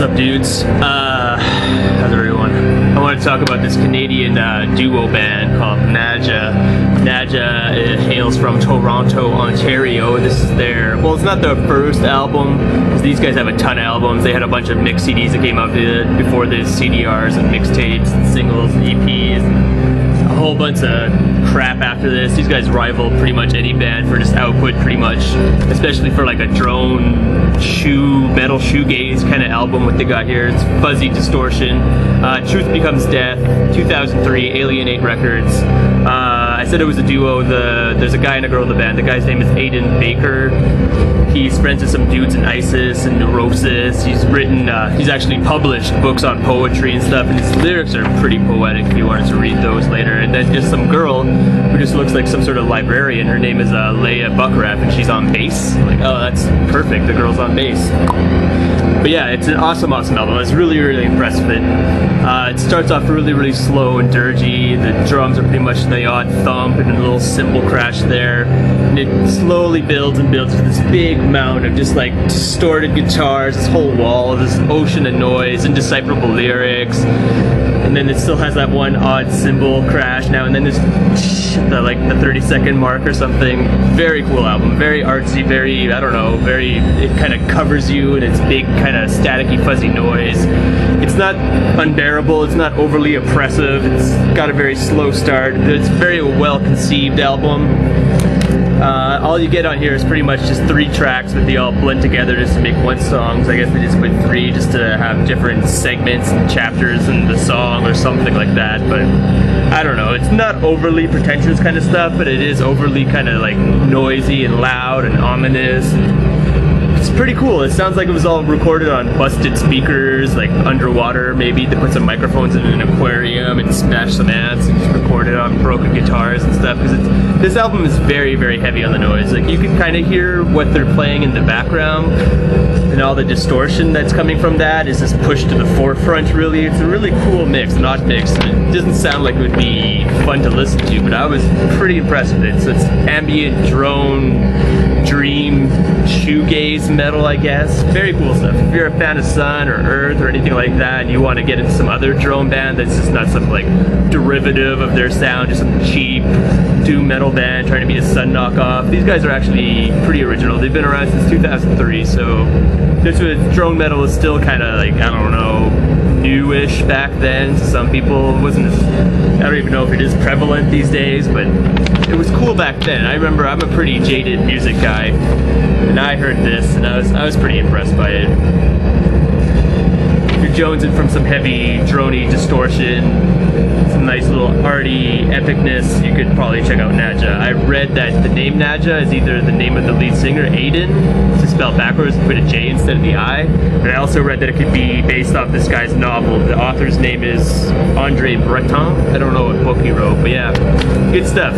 up, dudes? How's everyone? I want to talk about this Canadian duo band called Nadja. Nadja hails from Toronto, Ontario. This is their, well, it's not their first album, because these guys have a ton of albums. They had a bunch of mix CDs that came out before this, CDRs and mixtapes and singles, EPs, a whole bunch of crap after this. These guys rival pretty much any band for just output, pretty much, especially for like a drone metal shoegaze kind of album. What they got here, it's fuzzy distortion. Truth Becomes Death, 2003, Alienate Records. I said it was a duo. There's a guy and a girl in the band. The guy's name is Aiden Baker. He's friends with some dudes in ISIS and Neurosis. He's written, he's actually published books on poetry and stuff, and his lyrics are pretty poetic if you wanted to read those later. And then just some girl who just looks like some sort of librarian. Her name is Leia Buckraff, and she's on bass. I'm like, oh, that's perfect, the girl's on bass. But yeah, it's an awesome album. I was really impressed with it. It starts off really slow and dirgy. The drums are pretty much the odd thump and a little cymbal crash there. And it slowly builds and builds to this big mound of just like distorted guitars, this whole wall, this ocean of noise, indecipherable lyrics. And then it still has that one odd cymbal crash now and then there's like the 30-second mark or something. Very cool album, very artsy, very, I don't know, it kind of covers you in its big kind of staticky fuzzy noise. It's not unbearable, it's not overly oppressive, it's got a very slow start. It's a very well conceived album. All you get on here is pretty much just 3 tracks that they all blend together just to make one song. So I guess they just put 3 just to have different segments and chapters in the song or something like that. But I don't know, it's not overly pretentious kind of stuff, but it is overly kind of like noisy and loud and ominous. It's pretty cool. It sounds like it was all recorded on busted speakers, like underwater maybe. They put some microphones in an aquarium and smashed some amps and just recorded on broken guitars and stuff. Because this album is very heavy on the noise. Like you can kind of hear what they're playing in the background, and all the distortion that's coming from that is just pushed to the forefront. Really, it's a really cool mix, an odd mix. It doesn't sound like it would be fun to listen to, but I was pretty impressed with it. So it's ambient, drone, dream, shoegaze metal, I guess. Very cool stuff. If you're a fan of Sun or Earth or anything like that, and you want to get into some other drone band that's just not some like derivative of their sound, just some cheap doom metal band trying to be a Sun knockoff, these guys are actually pretty original. They've been around since 2003, so this was, drone metal was still kind of like, I don't know, newish back then to some people. It wasn't as, I don't even know if it is prevalent these days, but it was cool back then. I remember, I'm a pretty jaded music guy, and I heard this and I was pretty impressed by it. If you're jonesing from some heavy droney distortion, some nice little arty epicness, you could probably check out Nadja. I read that the name Nadja is either the name of the lead singer, Aiden, to spell backwards, put a J instead of the I. But I also read that it could be based off this guy's novel. The author's name is Andre Breton. I don't know what book he wrote, but yeah, good stuff.